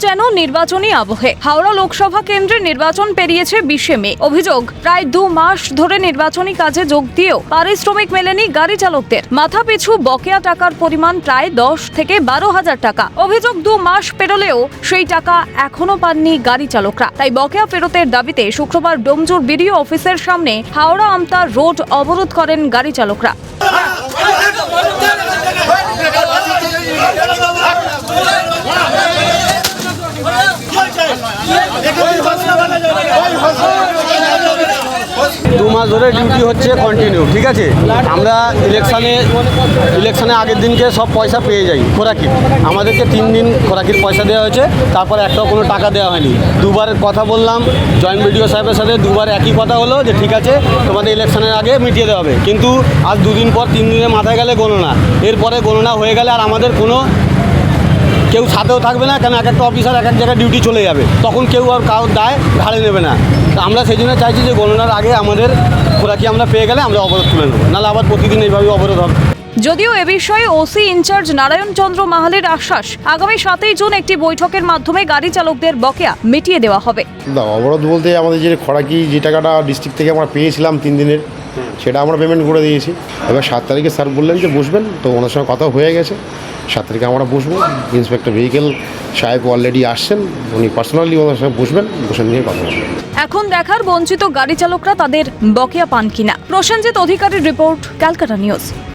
যেন নির্বাচনী আবহে। হাওড়া লোকসভা কেন্দ্রে নির্বাচন পেরিয়েছে 20 মে। অভিযোগ, প্রায় 2 মাস ধরে নির্বাচনী কাজে যোগ দিয়েও পারিশ্রমিক মেলেনি গাড়ি চালকদের। মাথা পিছু বকেয়া টাকার পরিমাণ প্রায় 10 থেকে 12,000 টাকা। অভিযোগ, 2 মাস পেরোলেও সেই টাকা এখনো পাননি গাড়ি চালকরা। তাই বকেয়া ফেরতের দাবিতে শুক্রবার ডোমজুর বিডিও অফিসের সামনে হাওড়া আমতা রোড অবরোধ করেন গাড়ি চালকরা। দু মাস ধরে ডিউটি হচ্ছে কন্টিনিউ, ঠিক আছে। আমরা ইলেকশনে আগের দিনকে সব পয়সা পেয়ে যাই খোরাকির। আমাদেরকে 3 দিন খোরাকির পয়সা দেওয়া হয়েছে, তারপর একটাও কোনো টাকা দেওয়া হয়নি। দুবার কথা বললাম জয়েন্ট বিডিও সাহেবের সাথে, দুবার একই কথা হলো যে ঠিক আছে তোমাদের ইলেকশনের আগে মিটিয়ে দেওয়া হবে। কিন্তু আজ 2 দিন পর 3 দিনের মাথায় গেলে গণনা, এরপরে গণনা হয়ে গেলে আর আমাদের কোনো কেউ সাথেও থাকবে না, কেন এক একটা অফিসার এক এক জায়গায় ডিউটি চলে যাবে, তখন কেউ আর কারোর দায় ঘাড়ে নেবে না। আমরা সেই জন্য চাইছি যে গণনার আগে আমাদের খোরাকি আমরা পেয়ে গেলে আমরা অবরোধ তুলে নেবো, নাহলে আবার প্রতিদিন এইভাবে অবরোধ হবে। যদিও এ বিষয়ে ওসি ইনচার্জ নারায়ণ চন্দ্র মাহালের আশ্বাস, আগামী 7ই জুন একটি বৈঠকের মাধ্যমে গাড়ি চালকদের বকেয়া মিটিয়ে দেওয়া হবে। অবরোধ বলতে আমাদের যে খোরাকি যে টাকাটা ডিস্ট্রিক্ট থেকে আমরা পেয়েছিলাম 3 দিনের, সেটা আমরা পেমেন্ট করে দিয়েছি। এবার 7 তারিখে স্যার বললেন যে বসবেন, তো ওনার সঙ্গে কথা হয়ে গেছে। 7 তারিখে আমরা বসবো। ইন্সপেক্টর ভেহিকেল সাহেব অলরেডি আসছেন, উনি পার্সোনালি ওনার সঙ্গে বসে নিয়ে কথা বলবেন। এখন দেখার বঞ্চিত গাড়ি চালকরা তাদের বকেয়া পান কিনা। প্রসেনজিৎ অধিকারীর রিপোর্ট, ক্যালকাটা নিউজ।